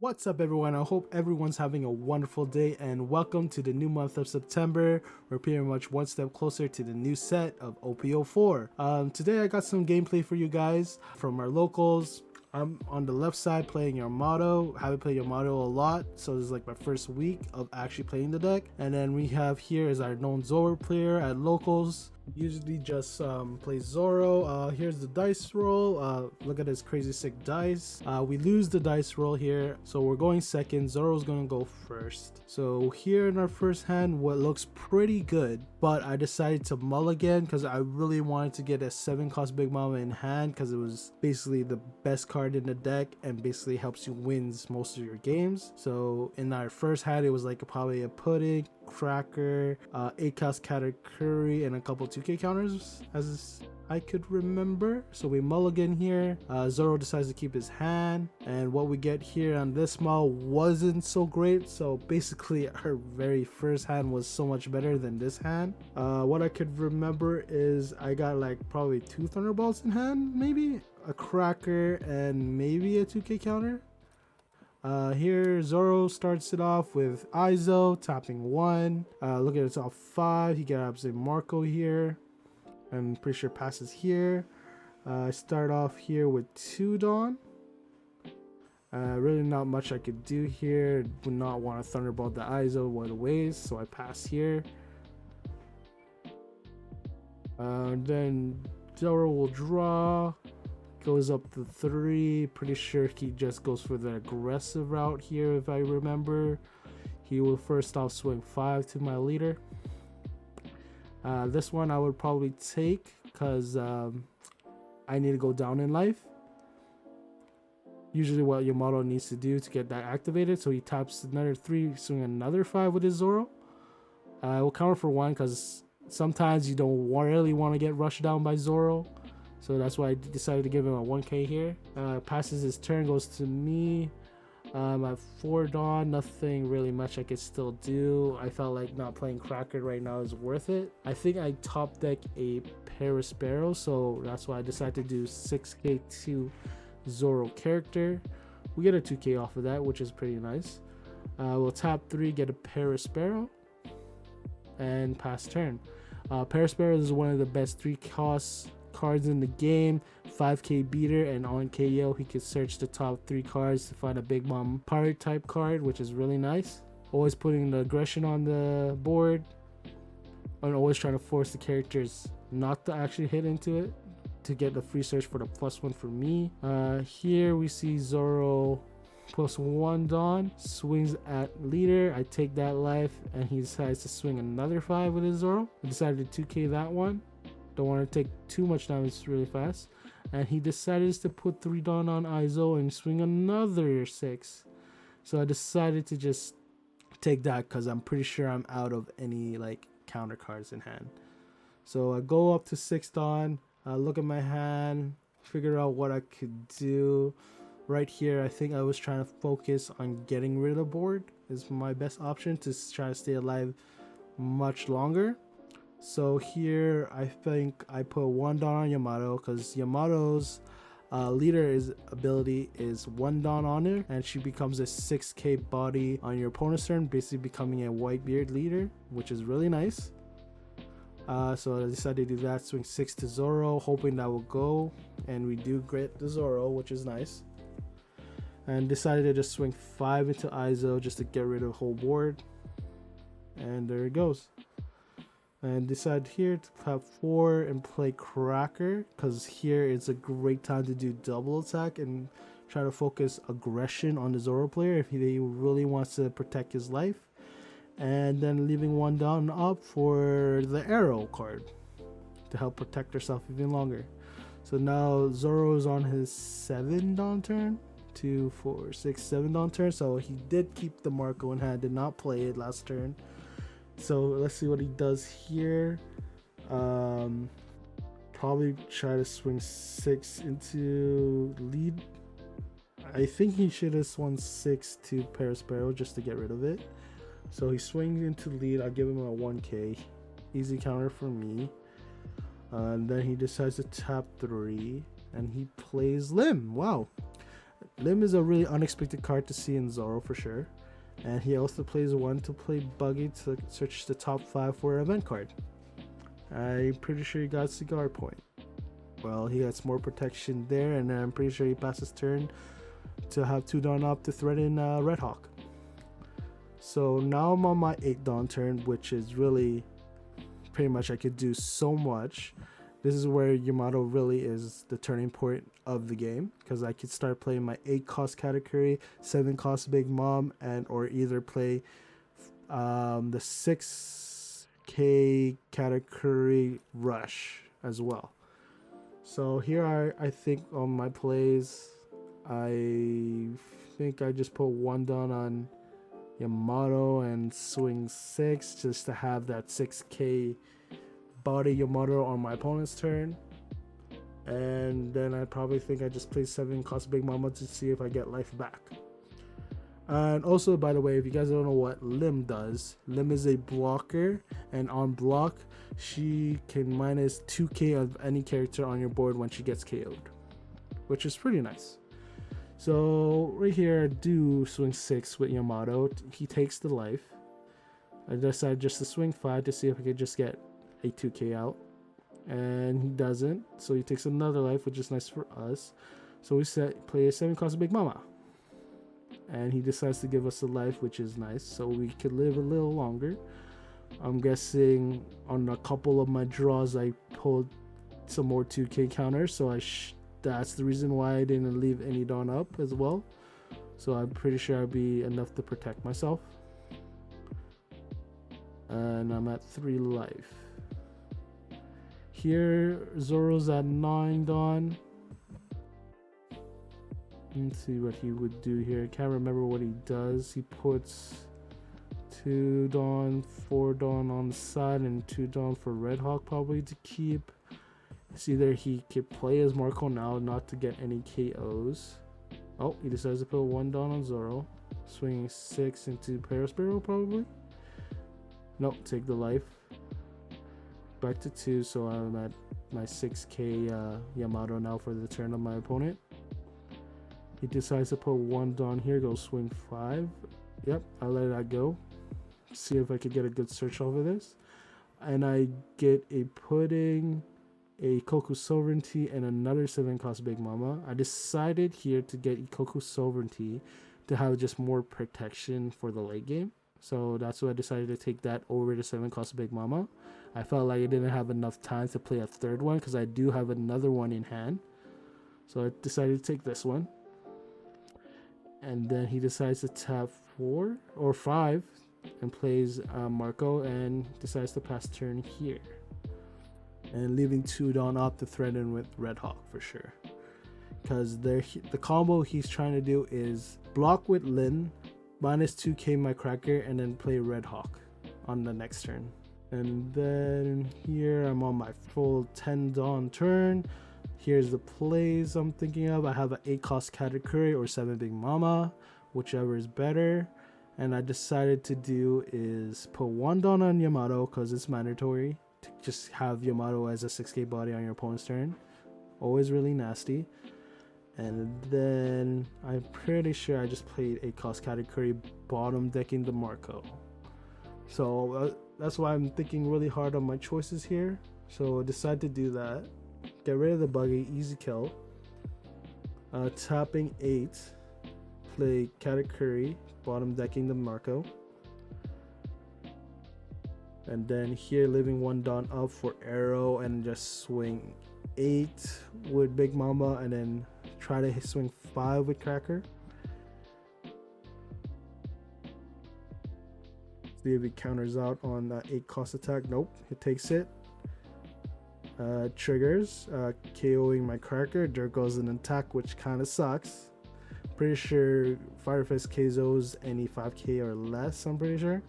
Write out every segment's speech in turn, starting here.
What's up, everyone? I hope everyone's having a wonderful day, and welcome to the new month of September. We're pretty much one step closer to the new set of OP04. Today I got some gameplay for you guys from our locals. I'm on the left side playing Yamato. I haven't played Yamato a lot, so this is like my first week of actually playing the deck. And then we have here is our known Zoro player at locals. Usually just plays Zoro. Here's the dice roll. Look at this crazy sick dice. We lose the dice roll here, so we're going second. Zoro's gonna go first. So here in our first hand, what looks pretty good, but I decided to mulligan because I really wanted to get a 7 cost Big Mama in hand because it was basically the best card in the deck and basically helps you win most of your games. So in our first hand, it was like probably a pudding, cracker, 8 cost Katakuri, and a couple 2k counters as I could remember. So we mulligan here. Zoro decides to keep his hand, and what we get here on this mull wasn't so great. So basically our very first hand was so much better than this hand. What I could remember is I got like probably 2 Thunderbolts in hand, maybe a cracker, and maybe a 2k counter. Here Zoro starts it off with Izo tapping 1. Look at the top 5. He grabs a Marco here, and pretty sure passes here. I start off here with 2 Dawn. Really not much I could do here. Would not want to Thunderbolt the Izo one ways, so I pass here. Then Zoro will draw. Goes up to 3. Pretty sure he just goes for the aggressive route here, if I remember. He will first off swing 5 to my leader. This one I would probably take because I need to go down in life. Usually what Yamato needs to do to get that activated. So he taps another 3, swing another 5 with his Zoro. We'll counter for 1 because sometimes you don't really want to get rushed down by Zoro. So that's why I decided to give him a 1k here. Passes his turn, goes to me. At 4 Dawn, nothing really much I could still do. I felt like not playing Cracker right now is worth it. I think I top deck a Perispero, so that's why I decided to do 6k to Zoro character. We get a 2k off of that, which is pretty nice. We'll tap 3, get a Perispero, and pass turn. Perispero is one of the best 3 costs cards in the game. 5k beater, and on KO he could search the top 3 cards to find a Big Mom pirate type card, which is really nice. Always putting the aggression on the board and always trying to force the characters not to actually hit into it to get the free search for the +1 for me. Here we see Zoro +1 Dawn, swings at leader. I take that life, and he decides to swing another 5 with his Zoro. I decided to 2k that one. Don't want to take too much damage really fast. And he decided to put 3 Dawn on Izo and swing another 6. So I decided to just take that because I'm pretty sure I'm out of any like counter cards in hand. So I go up to 6 Dawn, look at my hand, figure out what I could do. Right here, I think I was trying to focus on getting rid of the board is my best option to try to stay alive much longer. So here I think I put 1 Dawn on Yamato because Yamato's leader ability is 1 Dawn on her, and she becomes a 6k body on your opponent's turn, basically becoming a Whitebeard leader, which is really nice. So I decided to do that, swing 6 to Zoro, hoping that will go, and we do get the Zoro, which is nice. And decided to just swing 5 into Izo just to get rid of the whole board, and there it goes. And decide here to have 4 and play Cracker because here it's a great time to do double attack and try to focus aggression on the Zoro player if he really wants to protect his life. And then leaving 1 down up for the arrow card to help protect herself even longer. So now Zoro is on his 7 Dawn turn. 2, 4, 6, 7 Dawn turn. So he did keep the Marco in hand, did not play it last turn. So let's see what he does here. Probably try to swing 6 into lead. I think he should have swung 6 to Perispero just to get rid of it. So he swings into lead. I'll give him a 1k. Easy counter for me. And then he decides to tap 3. And he plays Limb. Wow. Lim is a really unexpected card to see in Zoro for sure. And he also plays one to play Buggy to search the top 5 for an event card. I'm pretty sure he got Cigar Point. Well, he gets more protection there, and I'm pretty sure he passes turn to have 2 Dawn up to threaten Red Hawk. So now I'm on my 8 Dawn turn, which is really pretty much I could do so much. This is where Yamato really is the turning point of the game, because I could start playing my 8 cost category, 7 cost Big Mom, and or either play the 6k category Rush as well. So here I think on my plays, I think I just put 1 Dawn on Yamato and swing 6 just to have that 6k body Yamato on my opponent's turn. And then I probably think I just play 7 cost Big Mama to see if I get life back. And also, by the way, if you guys don't know what Lim does, Lim is a blocker, and on block she can minus 2k of any character on your board when she gets KO'd, which is pretty nice. So right here I do swing 6 with Yamato. He takes the life. I decided just to swing 5 to see if I could just get a 2k out, and he doesn't, so he takes another life, which is nice for us. So we play a 7 cost Big Mama, and he decides to give us a life, which is nice, so we could live a little longer. I'm guessing on a couple of my draws I pulled some more 2k counters, so that's the reason why I didn't leave any Dawn up as well. So I'm pretty sure I'll be enough to protect myself. And I'm at 3 life. Here Zoro's at 9 Dawn. Let's see what he would do here. I can't remember what he does. He puts 2 Dawn, 4 Dawn on the side, and 2 Dawn for Red Hawk probably to keep. It's either he could play as Marco now not to get any KOs. Oh, he decides to put 1 Dawn on Zoro. Swinging 6 into Paraspiral probably. Nope, take the life. Back to 2, so I'm at my 6k Yamato now for the turn of my opponent. He decides to put 1 Dawn here, go swing 5. Yep, I let that go. See if I could get a good search off of this. And I get a pudding, a Ikoku Sovereignty, and another 7 cost Big Mama. I decided here to get Ikoku Sovereignty to have just more protection for the late game. So that's why I decided to take that over the 7 cost Big Mama. I felt like I didn't have enough time to play a third one because I do have another one in hand. So I decided to take this one. And then he decides to tap 4 or 5 and plays Marco and decides to pass turn here. And leaving 2 Dawn up to threaten with Red Hawk for sure. Because the combo he's trying to do is block with Lin, minus 2k my Cracker, and then play Red Hawk on the next turn. And then here I'm on my full 10 Dawn turn. Here's the plays I'm thinking of. I have an 8 cost Katakuri or 7 Big Mama, whichever is better. And I decided to do is put 1 Dawn on Yamato because it's mandatory to just have Yamato as a 6k body on your opponent's turn. Always really nasty. And then I'm pretty sure I just played 8 cost Katakuri bottom decking the Marco. So that's why I'm thinking really hard on my choices here. So I decided to do that. Get rid of the buggy, easy kill. Tapping 8, play Katakuri, bottom decking the Marco. And then here leaving 1 Dawn up for arrow and just swing 8 with Big Mama and then try to swing 5 with Cracker. See if he counters out on that 8 cost attack. Nope, it takes it. Triggers, KOing my Cracker. There goes an attack, which kind of sucks. Pretty sure Fire Fist KOs any 5k or less, I'm pretty sure.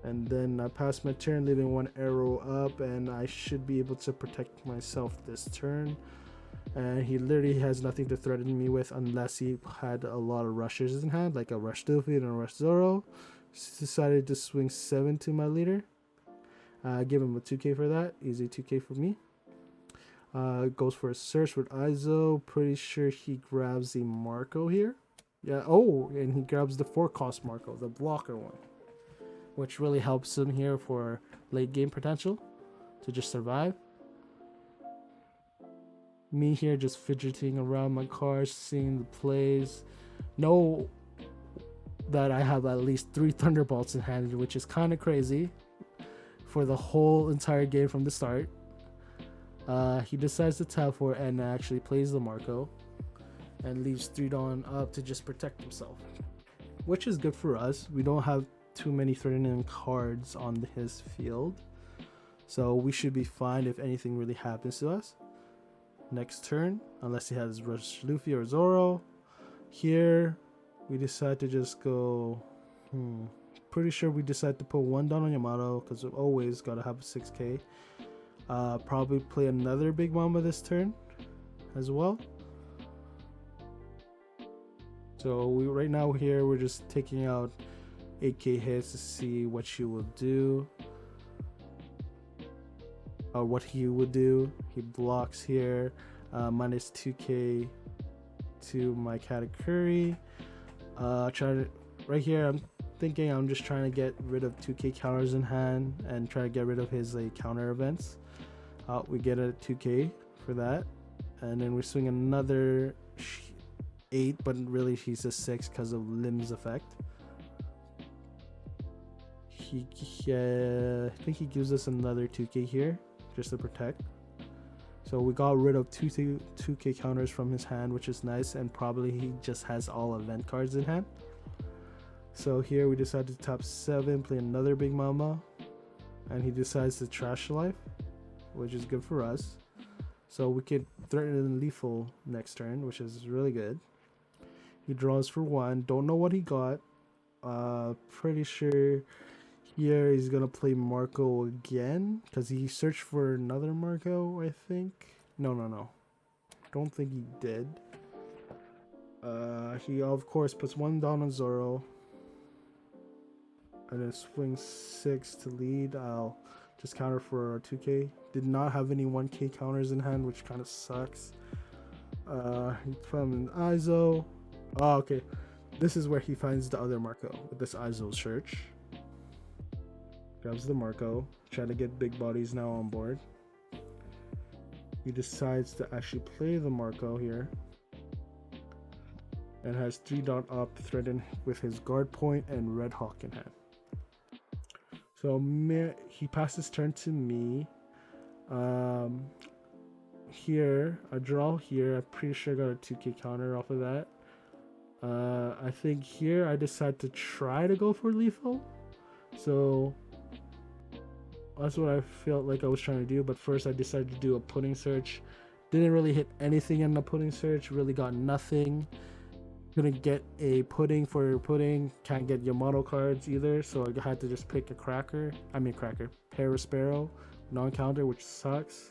And then I pass my turn, leaving 1 arrow up, and I should be able to protect myself this turn. And he literally has nothing to threaten me with unless he had a lot of rushes in hand, like a Rush Luffy and a Rush Zoro. Decided to swing 7 to my leader. Give him a 2k for that. Easy 2k for me. Goes for a search with Izo. Pretty sure he grabs the Marco here. Yeah, oh, and he grabs the 4-cost Marco, the blocker one, which really helps him here for late game potential to just survive. Me here just fidgeting around my cards, seeing the plays. Know that I have at least 3 Thunderbolts in hand, which is kind of crazy for the whole entire game from the start. He decides to tap for it and actually plays the Marco and leaves 3 Dawn up to just protect himself, which is good for us. We don't have too many threatening cards on his field, so we should be fine if anything really happens to us. Next turn, unless he has Rush Luffy or Zoro. Here, we decide to just go... Pretty sure we decide to put 1 down on Yamato, because we always gotta have a 6k. Probably play another Big Mamba this turn as well. So right now here, we're just taking out 8k hits to see what she will do. Or what he would do. He blocks here, minus 2k to my Katakuri. Right here, I'm thinking I'm just trying to get rid of 2k counters in hand and try to get rid of his counter events. We get a 2k for that, and then we swing another 8, but really he's a 6 because of Lim's effect. I think he gives us another 2k here just to protect. So we got rid of 2k counters from his hand, which is nice, and probably he just has all event cards in hand. So here we decide to top 7, play another Big Mama, and he decides to trash life, which is good for us. So we could threaten lethal next turn, which is really good. He draws for 1. Don't know what he got. Pretty sure here he's gonna play Marco again, because he searched for another Marco, I think. No. Don't think he did. He of course puts 1 down on Zoro, and then swings 6 to lead. I'll just counter for 2k. Did not have any 1k counters in hand, which kind of sucks. He put him in Izo. Oh, okay. This is where he finds the other Marco with this Izo search. Grabs the Marco, trying to get big bodies now on board. He decides to actually play the Marco here, and has 3 Dawn up, threatened with his guard point and Red Hawk in hand. So he passes turn to me. Here, I draw here. I'm pretty sure I got a 2k counter off of that. I think here I decide to try to go for lethal. So that's what I felt like I was trying to do. But first I decided to do a pudding search. Didn't really hit anything in the pudding search. Really got nothing. Couldn't get a pudding for pudding. Can't get Yamato cards either. So I had to just pick a Parasparrow, non-counter, which sucks.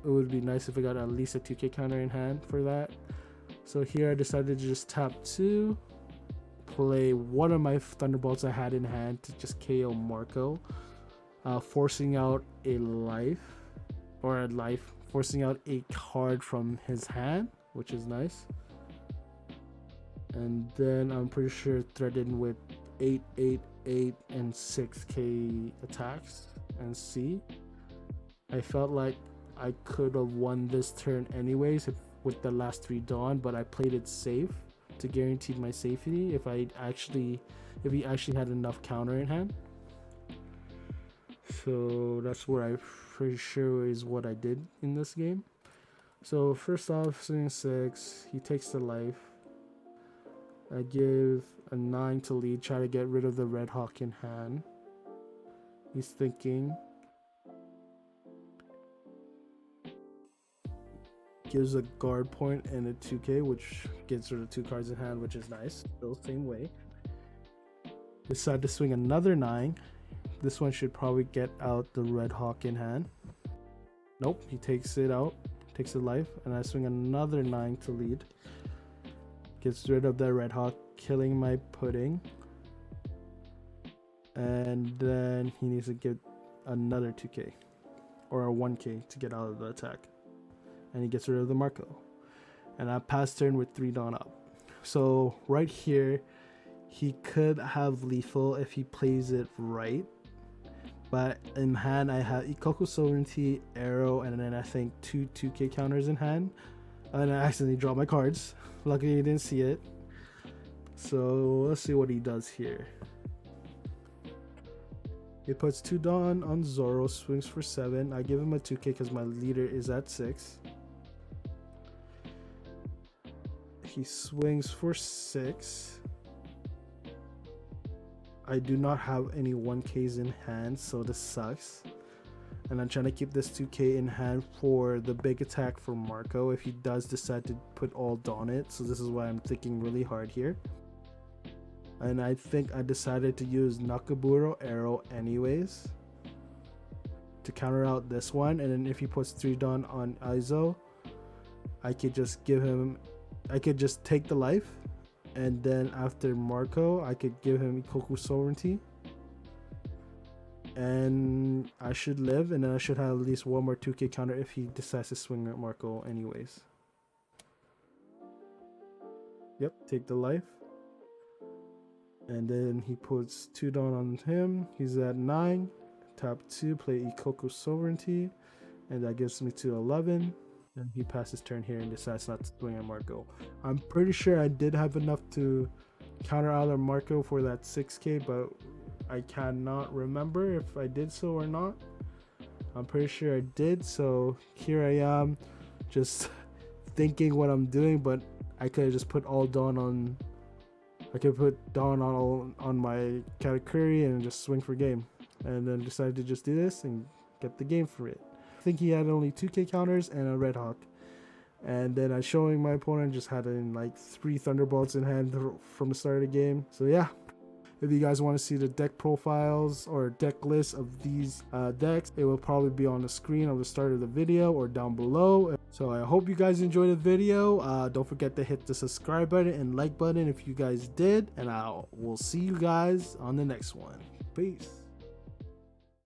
It would be nice if I got at least a 2k counter in hand for that. So here I decided to just tap 2, play one of my Thunderbolts I had in hand to just KO Marco, forcing out a life, forcing out a card from his hand, which is nice. And then I'm pretty sure threatened with 8, 8, 8, and 6k attacks and C. I felt like I could have won this turn anyways with the last 3 Dawn, but I played it safe to guarantee my safety if he actually had enough counter in hand. So that's what I'm pretty sure is what I did in this game. So first off, swing 6, he takes the life. I give a 9 to lead, try to get rid of the Red Hawk in hand. He's thinking. Gives a guard point and a 2k, which gets rid of 2 cards in hand, which is nice. Still same way. Decide to swing another 9. This one should probably get out the Red Hawk in hand. Nope, he takes it out, takes a life, and I swing another 9 to lead. Gets rid of the Red Hawk, killing my pudding. And then he needs to get another 2k or a 1k to get out of the attack. and he gets rid of the Marco. And I pass turn with 3 Dawn up. So right here, he could have lethal if he plays it right. But in hand, I have Ikoku Sovereignty, Arrow, and then I think 2 2K counters in hand. And I accidentally dropped my cards. Luckily, you didn't see it. So let's see what he does here. He puts 2 Dawn on Zoro, swings for 7. I give him a 2K because my leader is at 6. He swings for 6. I do not have any 1Ks in hand, so this sucks. And I'm trying to keep this 2K in hand for the big attack for Marco if he does decide to put all Dawn it. So this is why I'm thinking really hard here. And I think I decided to use Nakaburo Arrow anyways to counter out this one. And then if he puts 3 Dawn on Aizo, I could just give him, I could just take the life. And then after Marco, I could give him Ikoku Sovereignty. And I should live, and then I should have at least one more 2K counter if he decides to swing at Marco anyways. Yep, take the life. And then he puts 2 Dawn on him. He's at 9. Tap 2, play Ikoku Sovereignty. And that gives me to 11. And he passes turn here and decides not to swing at Marco. I'm pretty sure I did have enough to counter out Marco for that 6K, but I cannot remember if I did so or not. I'm pretty sure I did, so here I am just thinking what I'm doing, but I could have just put all Dawn on, I could put Dawn on my Katakuri and just swing for game, and then decided to just do this and get the game for it. I think he had only 2K counters and a Red Hawk, and then I showing my opponent just had in like 3 Thunderbolts in hand from the start of the game. So yeah, if you guys want to see the deck profiles or deck lists of these decks, it will probably be on the screen on the start of the video or down below. So I hope you guys enjoyed the video. Don't forget to hit the subscribe button and like button if you guys did, and I will see you guys on the next one. Peace.